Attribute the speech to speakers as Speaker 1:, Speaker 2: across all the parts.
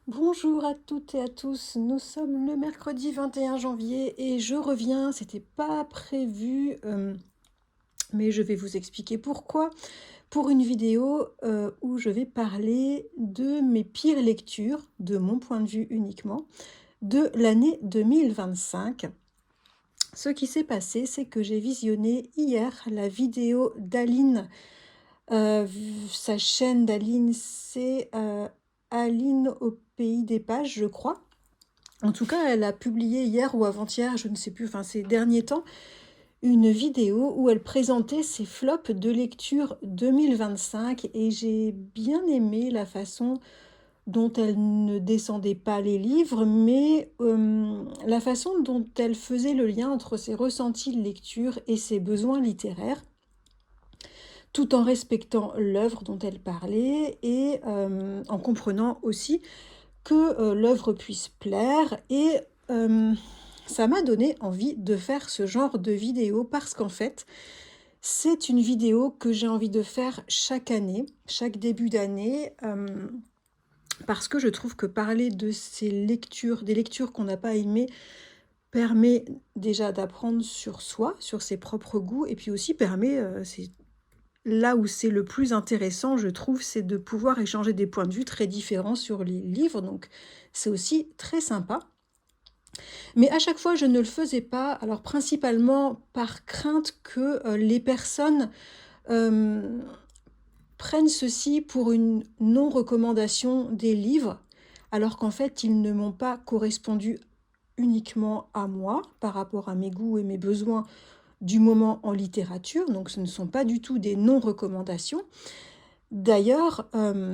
Speaker 1: Bonjour à toutes et à tous, nous sommes le mercredi 21 janvier et je reviens, c'était pas prévu, mais je vais vous expliquer pourquoi, pour une vidéo où je vais parler de mes pires lectures, de mon point de vue uniquement, de l'année 2025. Ce qui s'est passé, c'est que j'ai visionné hier la vidéo d'Aline. Sa chaîne d'Aline, c'est Aline au pays des pages, je crois. En tout cas, elle a publié hier ou avant-hier, je ne sais plus, enfin ces derniers temps, une vidéo où elle présentait ses flops de lecture 2025 et j'ai bien aimé la façon dont elle ne descendait pas les livres, mais la façon dont elle faisait le lien entre ses ressentis de lecture et ses besoins littéraires, tout en respectant l'œuvre dont elle parlait et en comprenant aussi que l'œuvre puisse plaire et ça m'a donné envie de faire ce genre de vidéo parce qu'en fait, c'est une vidéo que j'ai envie de faire chaque année, chaque début d'année, parce que je trouve que parler de ces lectures, des lectures qu'on n'a pas aimées, permet déjà d'apprendre sur soi, sur ses propres goûts, et puis aussi permet, c'est là où c'est le plus intéressant, je trouve, c'est de pouvoir échanger des points de vue très différents sur les livres, donc c'est aussi très sympa. Mais à chaque fois, je ne le faisais pas, alors principalement par crainte que les personnes euh, prennent ceci pour une non-recommandation des livres, alors qu'en fait, ils ne m'ont pas correspondu uniquement à moi par rapport à mes goûts et mes besoins du moment en littérature, donc ce ne sont pas du tout des non-recommandations. D'ailleurs,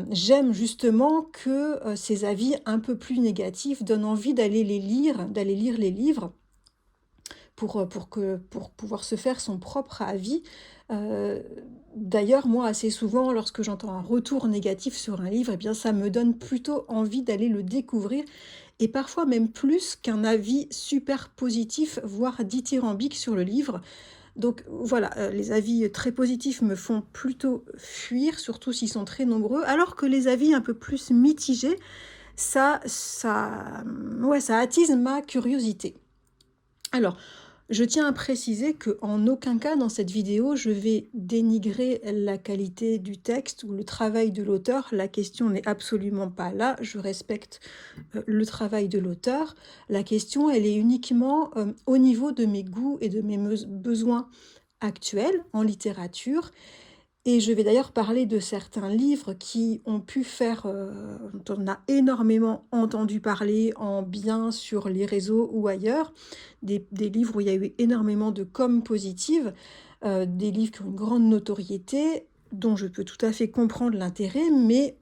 Speaker 1: j'aime justement que ces avis un peu plus négatifs donnent envie d'aller les lire, d'aller lire les livres pour pouvoir se faire son propre avis. Heu, D'ailleurs, moi, assez souvent, lorsque j'entends un retour négatif sur un livre, eh bien, ça me donne plutôt envie d'aller le découvrir et parfois même plus qu'un avis super positif, voire dithyrambique sur le livre. Donc voilà, les avis très positifs me font plutôt fuir, surtout s'ils sont très nombreux, alors que les avis un peu plus mitigés, ouais, ça attise ma curiosité. Alors, je tiens à préciser qu'en aucun cas dans cette vidéo, je vais dénigrer la qualité du texte ou le travail de l'auteur. La question n'est absolument pas là. Je respecte le travail de l'auteur. La question, elle est uniquement au niveau de mes goûts et de mes besoins actuels en littérature. Et je vais d'ailleurs parler de certains livres qui ont pu faire, dont on a énormément entendu parler en bien sur les réseaux ou ailleurs, des livres où il y a eu énormément de com positive, des livres qui ont une grande notoriété, dont je peux tout à fait comprendre l'intérêt, mais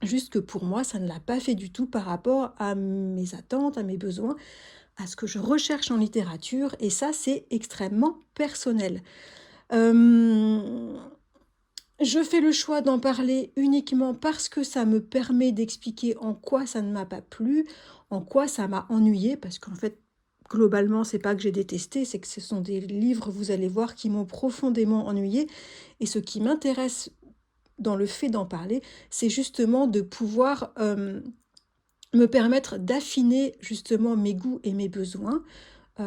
Speaker 1: juste que pour moi, ça ne l'a pas fait du tout par rapport à mes attentes, à mes besoins, à ce que je recherche en littérature, et ça, c'est extrêmement personnel. Hem Je fais le choix d'en parler uniquement parce que ça me permet d'expliquer en quoi ça ne m'a pas plu, en quoi ça m'a ennuyé, parce qu'en fait, globalement, c'est pas que j'ai détesté, c'est que ce sont des livres, vous allez voir, qui m'ont profondément ennuyé. Et ce qui m'intéresse dans le fait d'en parler, c'est justement de pouvoir me permettre d'affiner justement mes goûts et mes besoins, heu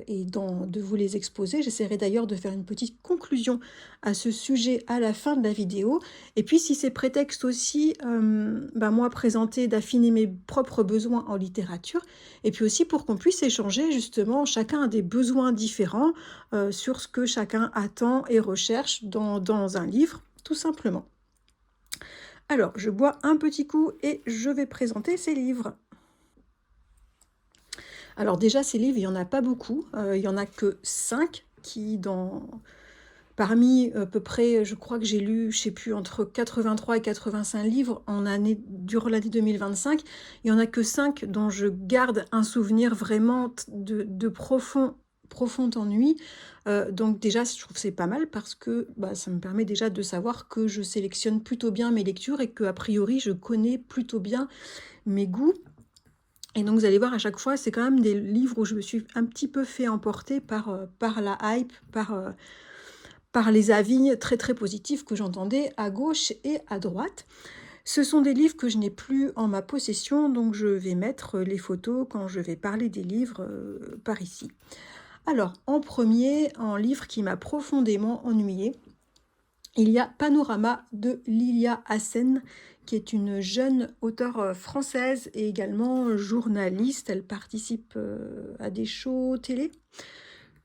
Speaker 1: et de vous les exposer. J'essaierai d'ailleurs de faire une petite conclusion à ce sujet à la fin de la vidéo et puis si c'est prétexte aussi, moi présenter, d'affiner mes propres besoins en littérature et puis aussi pour qu'on puisse échanger justement, chacun a des besoins différents, sur ce que chacun attend et recherche dans un livre, tout simplement. Alors, je bois un petit coup et je vais présenter ces livres. Alors déjà, ces livres, il y en a pas beaucoup, il y en a que 5 qui parmi à peu près, je crois que j'ai lu, je sais plus, entre 83 et 85 livres durant l'année 2025. Il y en a que 5 dont je garde un souvenir vraiment de profond ennui, donc déjà, je trouve que c'est pas mal parce que, bah, ça me permet déjà de savoir que je sélectionne plutôt bien mes lectures et qu'a priori, je connais plutôt bien mes goûts. Et donc vous allez voir à chaque fois, c'est quand même des livres où je me suis un petit peu fait emporter par la hype, par les avis très, très positifs que j'entendais à gauche et à droite. Ce sont des livres que je n'ai plus en ma possession, donc je vais mettre les photos quand je vais parler des livres par ici. Alors, en premier, un livre qui m'a profondément ennuyée, il y a Panorama de Lilia Hassen, qui est une jeune auteure française et également journaliste. Elle participe à des shows télé,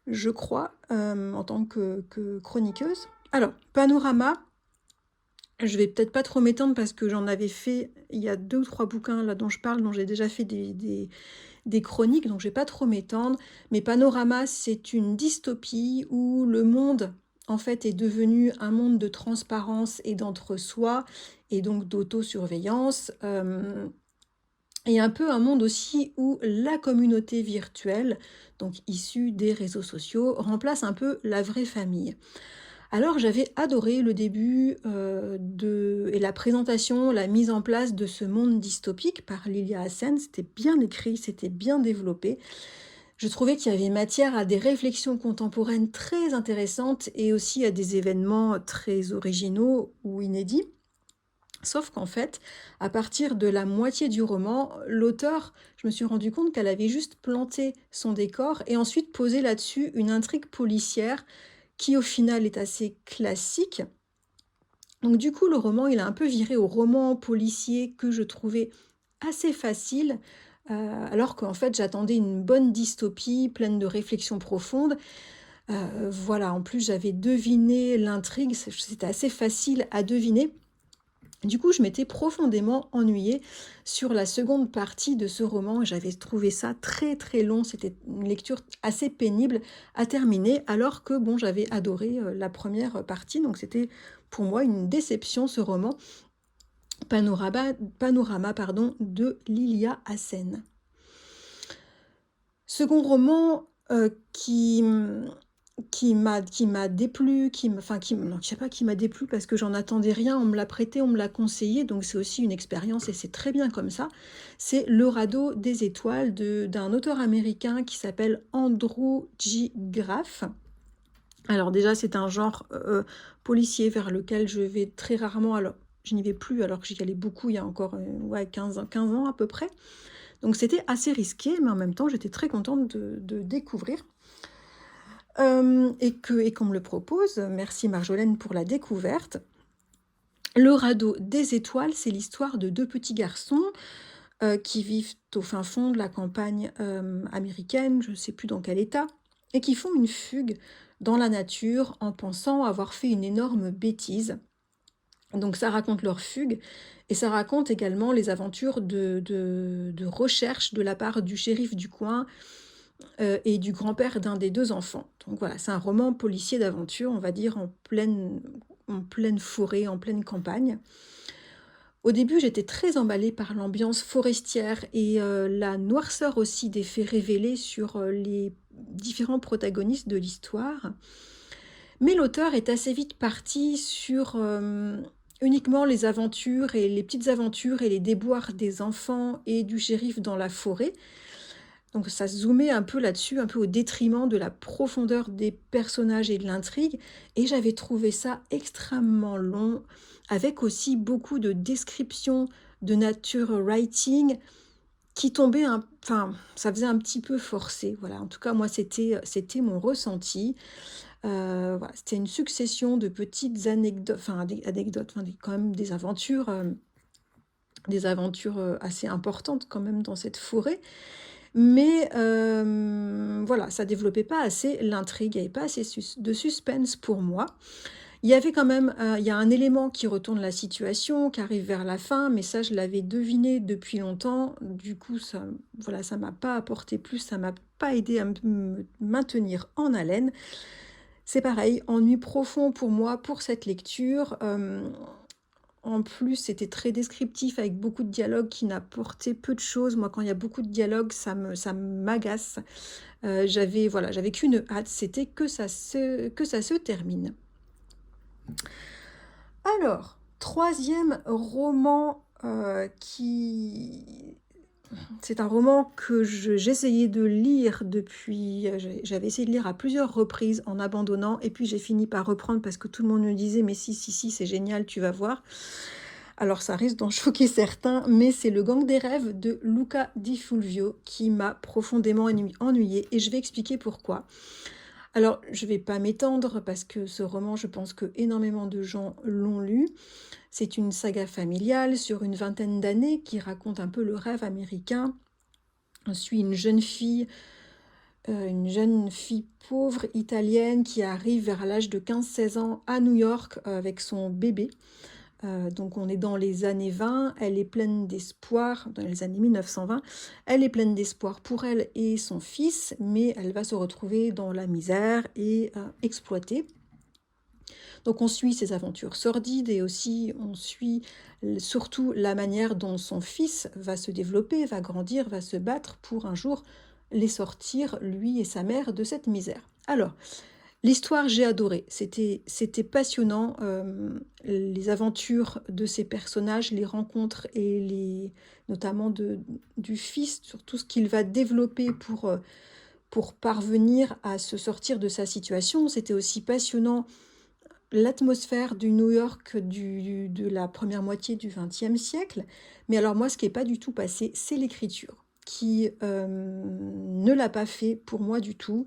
Speaker 1: je crois, en tant que chroniqueuse. Alors, Panorama, je vais peut-être pas trop m'étendre parce que j'en avais fait, il y a 2 ou 3 bouquins là dont je parle, dont j'ai déjà fait des chroniques, donc je vais pas trop m'étendre. Mais Panorama, c'est une dystopie où le monde, en fait, est devenu un monde de transparence et d'entre-soi, et donc d'autosurveillance. Et un peu un monde aussi où la communauté virtuelle, donc issue des réseaux sociaux, remplace un peu la vraie famille. Alors j'avais adoré le début et la présentation, la mise en place de ce monde dystopique par Lilia Hassen. C'était bien écrit, c'était bien développé. Je trouvais qu'il y avait matière à des réflexions contemporaines très intéressantes et aussi à des événements très originaux ou inédits. Sauf qu'en fait, à partir de la moitié du roman, l'auteur, je me suis rendu compte qu'elle avait juste planté son décor et ensuite posé là-dessus une intrigue policière qui au final est assez classique. Donc du coup, le roman, il a un peu viré au roman policier que je trouvais assez facile, alors qu'en fait, j'attendais une bonne dystopie pleine de réflexions profondes. Voilà, en plus, j'avais deviné l'intrigue, c'était assez facile à deviner. Du coup, je m'étais profondément ennuyée sur la seconde partie de ce roman. J'avais trouvé ça très très long. C'était une lecture assez pénible à terminer, alors que bon, j'avais adoré la première partie. Donc c'était pour moi une déception ce roman. Panorama pardon, de Lilia Hassen. Second roman qui m'a déplu, non, je sais pas qui m'a déplu parce que j'en attendais rien, on me l'a prêté, on me l'a conseillé, donc c'est aussi une expérience et c'est très bien comme ça. C'est Le radeau des étoiles d'un auteur américain qui s'appelle Andrew J. Graff. Alors déjà, c'est un genre policier vers lequel je vais très rarement, alors je n'y vais plus alors que j'y allais beaucoup il y a encore 15 ans à peu près. Donc c'était assez risqué, mais en même temps, j'étais très contente de découvrir. Et qu'on me le propose. Merci Marjolaine pour la découverte. Le radeau des étoiles, c'est l'histoire de 2 petits garçons qui vivent au fin fond de la campagne américaine, je ne sais plus dans quel état, et qui font une fugue dans la nature en pensant avoir fait une énorme bêtise. Donc ça raconte leur fugue, et ça raconte également les aventures de recherche de la part du shérif du coin, et du grand-père d'un des 2 enfants. Donc voilà, c'est un roman policier d'aventure, on va dire en pleine forêt, en pleine campagne. Au début, j'étais très emballée par l'ambiance forestière et la noirceur aussi des faits révélés sur les différents protagonistes de l'histoire. Mais l'auteur est assez vite parti sur uniquement les aventures et les petites aventures et les déboires des enfants et du shérif dans la forêt. Donc ça zoomait un peu là-dessus, un peu au détriment de la profondeur des personnages et de l'intrigue. Et j'avais trouvé ça extrêmement long, avec aussi beaucoup de descriptions de nature writing qui tombaient, enfin, ça faisait un petit peu forcé. Voilà, en tout cas, moi, c'était mon ressenti. Voilà, c'était une succession de petites anecdotes, quand même des aventures assez importantes quand même dans cette forêt. Mais voilà, ça développait pas assez l'intrigue, il n'y avait pas assez de suspense pour moi. Il y avait quand même, il y a un élément qui retourne la situation, qui arrive vers la fin, mais ça je l'avais deviné depuis longtemps. Du coup, ça, voilà, ça m'a pas apporté plus, ça m'a pas aidé à me maintenir en haleine. C'est pareil, ennui profond pour moi pour cette lecture. En plus, c'était très descriptif avec beaucoup de dialogues qui n'apportaient peu de choses. Moi, quand il y a beaucoup de dialogues, ça m'agace. J'avais qu'une hâte, c'était que ça se termine. Alors, troisième roman c'est un roman que j'essayais de lire depuis... J'avais essayé de lire à plusieurs reprises en abandonnant, et puis j'ai fini par reprendre parce que tout le monde me disait « mais si, c'est génial, tu vas voir ». Alors ça risque d'en choquer certains, mais c'est Le Gang des rêves de Luca Di Fulvio qui m'a profondément ennuyée et je vais expliquer pourquoi. Alors, je vais pas m'étendre parce que ce roman, je pense que énormément de gens l'ont lu. C'est une saga familiale sur une vingtaine d'années qui raconte un peu le rêve américain. On suit une jeune fille pauvre italienne qui arrive vers l'âge de 15-16 ans à New York avec son bébé. Donc on est dans les années 20, elle est pleine d'espoir, dans les années 1920, elle est pleine d'espoir pour elle et son fils, mais elle va se retrouver dans la misère et exploitée. Donc on suit ses aventures sordides et aussi on suit surtout la manière dont son fils va se développer, va grandir, va se battre pour un jour les sortir, lui et sa mère, de cette misère. Alors, l'histoire, j'ai adoré. C'était passionnant. Les aventures de ces personnages, les rencontres et notamment du fils, sur tout ce qu'il va développer pour parvenir à se sortir de sa situation. C'était aussi passionnant l'atmosphère du New York de la première moitié du XXe siècle. Mais alors moi, ce qui n'est pas du tout passé, c'est l'écriture, qui ne l'a pas fait pour moi du tout.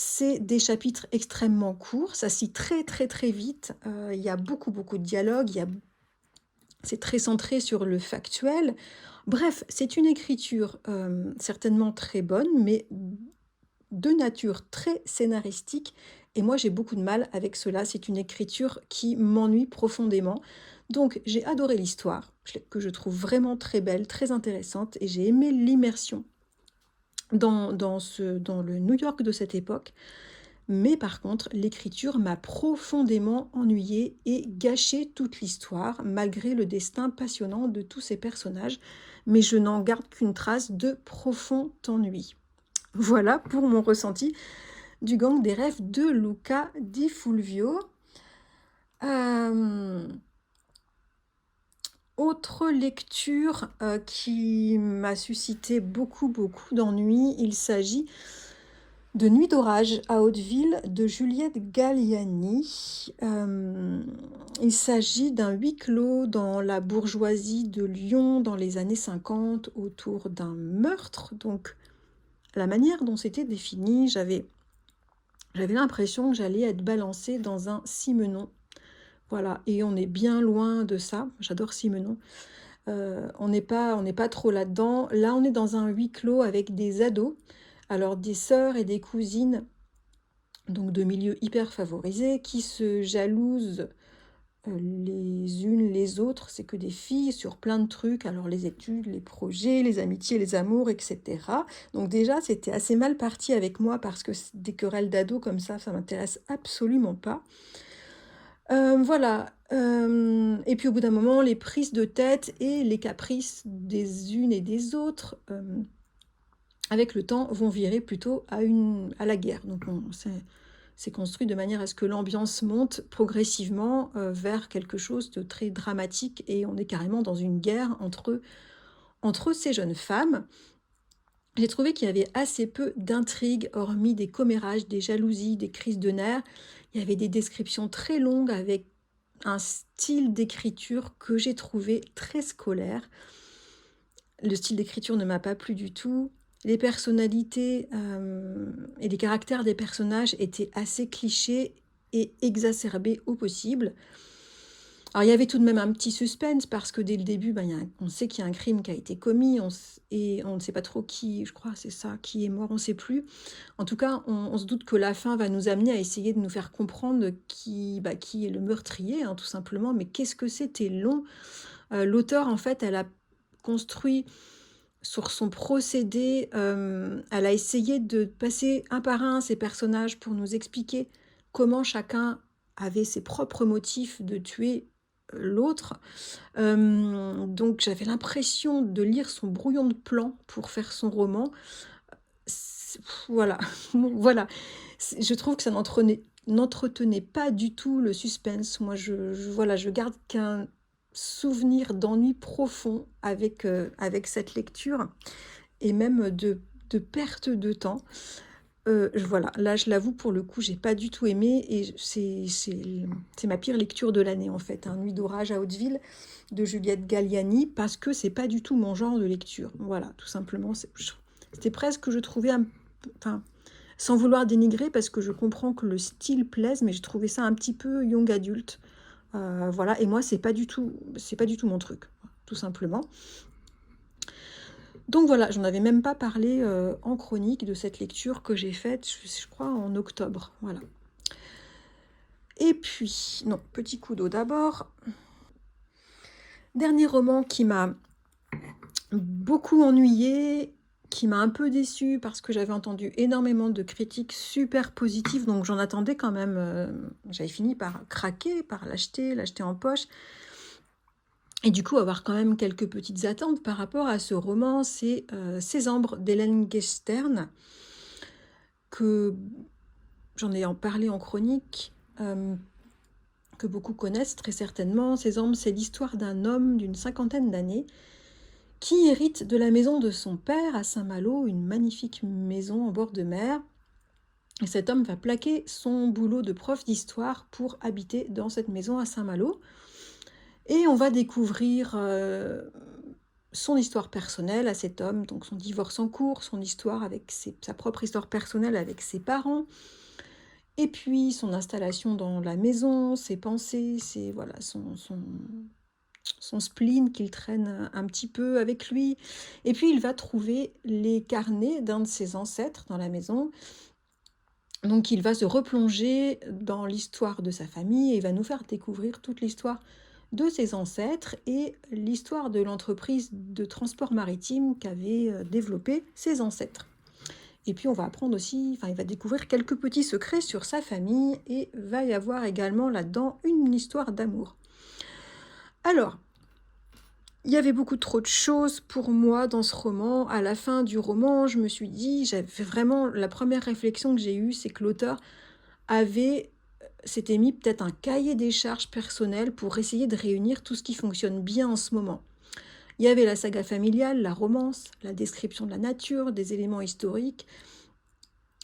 Speaker 1: C'est des chapitres extrêmement courts, ça se lit très très très vite, il y a beaucoup de dialogues, c'est très centré sur le factuel. Bref, c'est une écriture certainement très bonne, mais de nature très scénaristique, et moi j'ai beaucoup de mal avec cela, c'est une écriture qui m'ennuie profondément. Donc j'ai adoré l'histoire, que je trouve vraiment très belle, très intéressante, et j'ai aimé l'immersion dans le New York de cette époque. Mais par contre, l'écriture m'a profondément ennuyée et gâché toute l'histoire, malgré le destin passionnant de tous ces personnages. Mais je n'en garde qu'une trace de profond ennui. Voilà pour mon ressenti du Gang des rêves de Luca Di Fulvio. Autre lecture qui m'a suscité beaucoup d'ennuis, il s'agit de Nuit d'orage à Hauteville de Juliette Galliani. Il s'agit d'un huis clos dans la bourgeoisie de Lyon dans les années 50 autour d'un meurtre. Donc la manière dont c'était défini, j'avais l'impression que j'allais être balancée dans un Simenon. Voilà, et on est bien loin de ça. J'adore Simenon. On n'est pas trop là-dedans. Là, on est dans un huis clos avec des ados. Alors, des sœurs et des cousines, donc de milieux hyper favorisés, qui se jalousent les unes les autres. C'est que des filles sur plein de trucs. Alors, les études, les projets, les amitiés, les amours, etc. Donc déjà, c'était assez mal parti avec moi parce que des querelles d'ados comme ça m'intéresse absolument pas. Voilà, et puis au bout d'un moment, les prises de tête et les caprices des unes et des autres, avec le temps, vont virer plutôt à la guerre. Donc c'est construit de manière à ce que l'ambiance monte progressivement vers quelque chose de très dramatique et on est carrément dans une guerre entre ces jeunes femmes. J'ai trouvé qu'il y avait assez peu d'intrigues, hormis des commérages, des jalousies, des crises de nerfs. Il y avait des descriptions très longues avec un style d'écriture que j'ai trouvé très scolaire. Le style d'écriture ne m'a pas plu du tout. Les personnalités et les caractères des personnages étaient assez clichés et exacerbés au possible. Alors il y avait tout de même un petit suspense parce que dès le début, on sait qu'il y a un crime qui a été commis et on ne sait pas trop qui, je crois c'est ça, qui est mort, on ne sait plus. En tout cas, on se doute que la fin va nous amener à essayer de nous faire comprendre qui est le meurtrier, tout simplement. Mais qu'est-ce que c'était long. L'auteur, en fait, elle a construit sur son procédé, elle a essayé de passer un par un ces personnages pour nous expliquer comment chacun avait ses propres motifs de tuer l'autre. Donc j'avais l'impression de lire son brouillon de plan pour faire son roman. Voilà, voilà. Je trouve que ça n'entretenait pas du tout le suspense. Moi, je garde qu'un souvenir d'ennui profond avec cette lecture et même de perte de temps. voilà, là je l'avoue pour le coup, j'ai pas du tout aimé et c'est ma pire lecture de l'année en fait, hein, Nuit d'orage à Hauteville de Juliette Galliani, parce que c'est pas du tout mon genre de lecture. Voilà, tout simplement, c'était presque, je trouvais enfin, sans vouloir dénigrer, parce que je comprends que le style plaise, mais j'ai trouvé ça un petit peu young adulte. Voilà, et moi c'est pas du tout mon truc, tout simplement. Donc voilà, j'en avais même pas parlé en chronique de cette lecture que j'ai faite, je crois, en octobre. Voilà. Et puis, non, petit coup d'eau d'abord. Dernier roman qui m'a beaucoup ennuyée, qui m'a un peu déçue parce que j'avais entendu énormément de critiques super positives, donc j'en attendais quand même. J'avais fini par craquer, par l'acheter en poche. Et du coup, avoir quand même quelques petites attentes par rapport à ce roman, c'est Césambre d'Hélène Gestern, que j'en ai parlé en chronique, que beaucoup connaissent très certainement. Césambre, c'est l'histoire d'un homme d'une 50aine d'années qui hérite de la maison de son père à Saint-Malo, une magnifique maison en bord de mer. Et cet homme va plaquer son boulot de prof d'histoire pour habiter dans cette maison à Saint-Malo. Et on va découvrir son histoire personnelle à cet homme, donc son divorce en cours, son histoire avec sa propre histoire personnelle avec ses parents, et puis son installation dans la maison, ses pensées, voilà, son spleen qu'il traîne un petit peu avec lui. Et puis il va trouver les carnets d'un de ses ancêtres dans la maison. Donc il va se replonger dans l'histoire de sa famille et il va nous faire découvrir toute l'histoire de ses ancêtres et l'histoire de l'entreprise de transport maritime qu'avaient développé ses ancêtres. Et puis on va apprendre aussi, il va découvrir quelques petits secrets sur sa famille et va y avoir également là-dedans une histoire d'amour. Alors, il y avait beaucoup trop de choses pour moi dans ce roman. À la fin du roman, je me suis dit, j'avais vraiment, la première réflexion que j'ai eue, c'est que l'auteur s'était mis peut-être un cahier des charges personnel pour essayer de réunir tout ce qui fonctionne bien en ce moment. Il y avait la saga familiale, la romance, la description de la nature, des éléments historiques,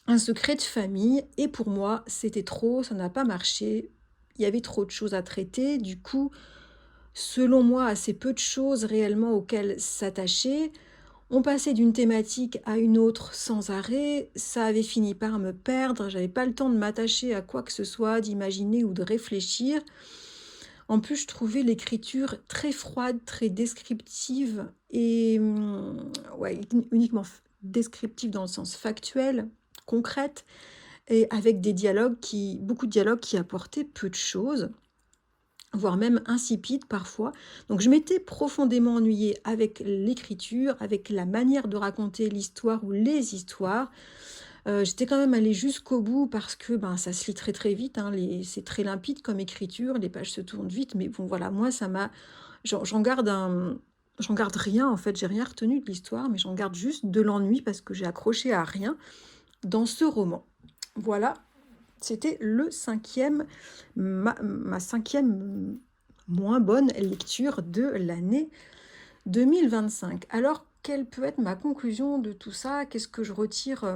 Speaker 1: un secret de famille, et pour moi, c'était trop, ça n'a pas marché. Il y avait trop de choses à traiter, du coup, selon moi, assez peu de choses réellement auxquelles s'attacher. On passait d'une thématique à une autre sans arrêt, ça avait fini par me perdre, j'avais pas le temps de m'attacher à quoi que ce soit, d'imaginer ou de réfléchir. En plus, je trouvais l'écriture très froide, très descriptive, et ouais, uniquement descriptive dans le sens factuel, concrète, et avec beaucoup de dialogues qui apportaient peu de choses, voire même insipide parfois. Donc je m'étais profondément ennuyée avec l'écriture, avec la manière de raconter l'histoire ou les histoires. J'étais quand même allée jusqu'au bout parce que ça se lit très très vite, hein, c'est très limpide comme écriture, les pages se tournent vite, mais bon voilà, moi j'en garde rien en fait, j'ai rien retenu de l'histoire, mais j'en garde juste de l'ennui parce que j'ai accroché à rien dans ce roman. Voilà. C'était ma cinquième moins bonne lecture de l'année 2025. Alors, quelle peut être ma conclusion de tout ça? Qu'est-ce que je retire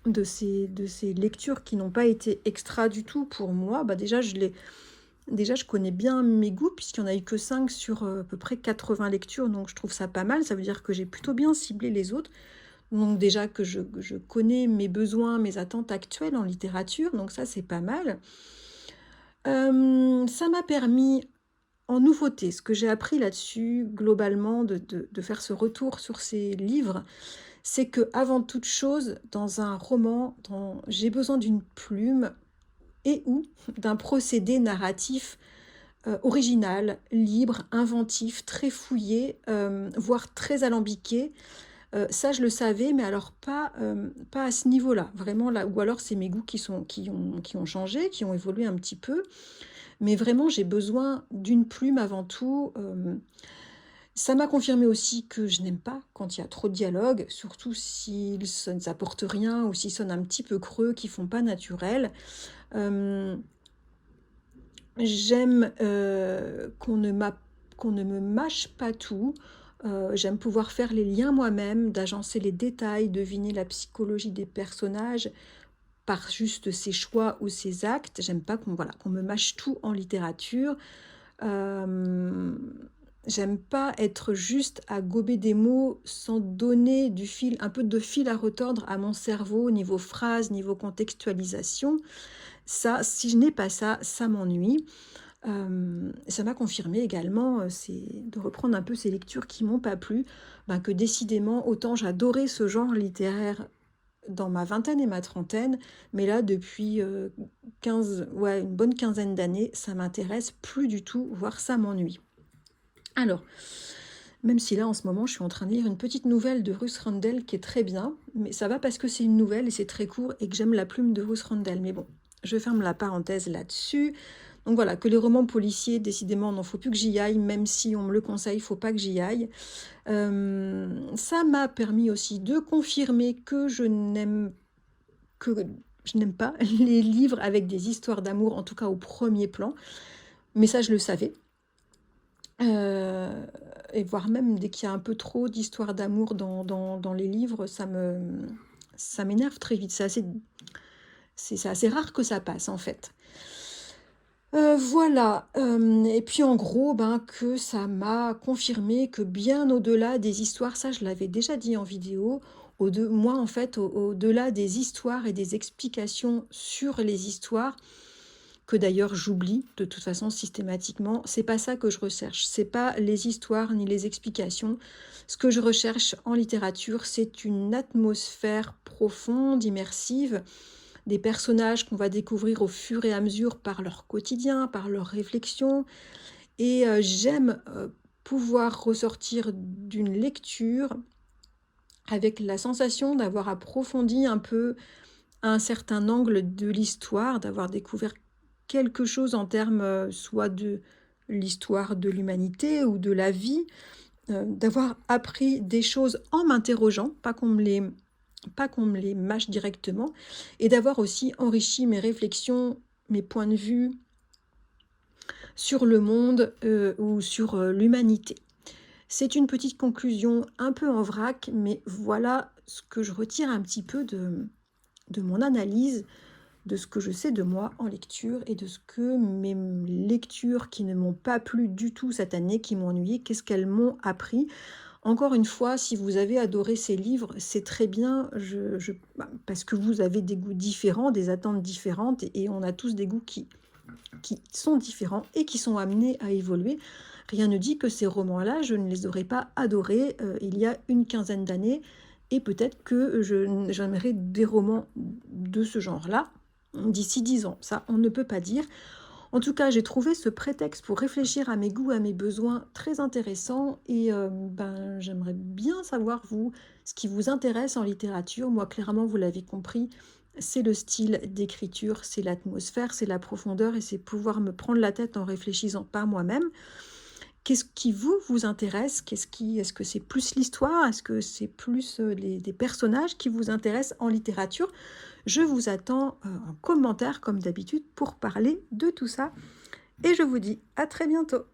Speaker 1: de ces lectures qui n'ont pas été extra du tout pour moi? Déjà, je connais bien mes goûts, puisqu'il n'y en a eu que 5 sur à peu près 80 lectures, donc je trouve ça pas mal. Ça veut dire que j'ai plutôt bien ciblé les autres. Donc déjà que je connais mes besoins, mes attentes actuelles en littérature, donc ça c'est pas mal. Ça m'a permis, en nouveauté, ce que j'ai appris là-dessus, globalement, de faire ce retour sur ces livres, c'est que avant toute chose, dans un roman, j'ai besoin d'une plume et ou d'un procédé narratif original, libre, inventif, très fouillé, voire très alambiqué. Ça, je le savais, mais alors pas à ce niveau-là, vraiment là, ou alors c'est mes goûts qui ont changé, qui ont évolué un petit peu, mais vraiment j'ai besoin d'une plume avant tout. Ça m'a confirmé aussi que je n'aime pas quand il y a trop de dialogue, surtout s'ils ne s'apportent rien ou s'ils sonnent un petit peu creux, qui font pas naturel. J'aime qu'on ne me mâche pas tout. J'aime pouvoir faire les liens moi-même, d'agencer les détails, deviner la psychologie des personnages par juste ses choix ou ses actes. J'aime pas qu'on voilà, qu'on me mâche tout en littérature. Hem, J'aime pas être juste à gober des mots sans donner du fil un peu de fil à retordre à mon cerveau, niveau phrase, niveau contextualisation. Ça, si je n'ai pas ça, ça m'ennuie. Ça m'a confirmé également, c'est de reprendre un peu ces lectures qui m'ont pas plu, ben, que décidément, autant j'adorais ce genre littéraire dans ma vingtaine et ma trentaine, mais là depuis, 15 ouais, une bonne quinzaine d'années, ça m'intéresse plus du tout, voire ça m'ennuie. Alors, même si là, en ce moment, je suis en train de lire une petite nouvelle de Ruth Rendell qui est très bien, mais ça va parce que c'est une nouvelle et c'est très court et que j'aime la plume de Ruth Rendell. Mais bon, je ferme la parenthèse là-dessus. Donc voilà, que les romans policiers, décidément, n'en faut plus que j'y aille, même si on me le conseille, il ne faut pas que j'y aille. Ça m'a permis aussi de confirmer que je n'aime pas les livres avec des histoires d'amour, en tout cas au premier plan. Mais ça, je le savais. Et voire même dès qu'il y a un peu trop d'histoires d'amour dans les livres, ça m'énerve très vite. C'est assez rare que ça passe, en fait. Voilà, et puis en gros, ben, que ça m'a confirmé que bien au-delà des histoires, ça je l'avais déjà dit en vidéo, moi en fait, au-delà des histoires et des explications sur les histoires, que d'ailleurs j'oublie de toute façon systématiquement, c'est pas ça que je recherche, c'est pas les histoires ni les explications. Ce que je recherche en littérature, c'est une atmosphère profonde, immersive, des personnages qu'on va découvrir au fur et à mesure par leur quotidien, par leurs réflexions. Et j'aime pouvoir ressortir d'une lecture avec la sensation d'avoir approfondi un peu un certain angle de l'histoire, d'avoir découvert quelque chose en termes soit de l'histoire de l'humanité ou de la vie, d'avoir appris des choses en m'interrogeant, pas qu'on me les mâche directement, et d'avoir aussi enrichi mes réflexions, mes points de vue sur le monde ou sur l'humanité. C'est une petite conclusion un peu en vrac, mais voilà ce que je retire un petit peu de mon analyse, de ce que je sais de moi en lecture et de ce que mes lectures qui ne m'ont pas plu du tout cette année, qui m'ont ennuyé, qu'est-ce qu'elles m'ont appris. Encore une fois, si vous avez adoré ces livres, c'est très bien, parce que vous avez des goûts différents, des attentes différentes, et on a tous des goûts qui sont différents et qui sont amenés à évoluer. Rien ne dit que ces romans-là, je ne les aurais pas adorés il y a une quinzaine d'années, et peut-être que j'aimerais des romans de ce genre-là d'ici 10 ans. Ça, on ne peut pas dire. En tout cas, j'ai trouvé ce prétexte pour réfléchir à mes goûts, à mes besoins très intéressant, et ben, j'aimerais bien savoir, vous, ce qui vous intéresse en littérature. Moi, clairement, vous l'avez compris, c'est le style d'écriture, c'est l'atmosphère, c'est la profondeur, et c'est pouvoir me prendre la tête en réfléchissant par moi-même. Qu'est-ce qui vous intéresse? Est-ce que c'est plus l'histoire? Est-ce que c'est plus des personnages qui vous intéressent en littérature? Je vous attends en commentaire, comme d'habitude, pour parler de tout ça. Et je vous dis à très bientôt.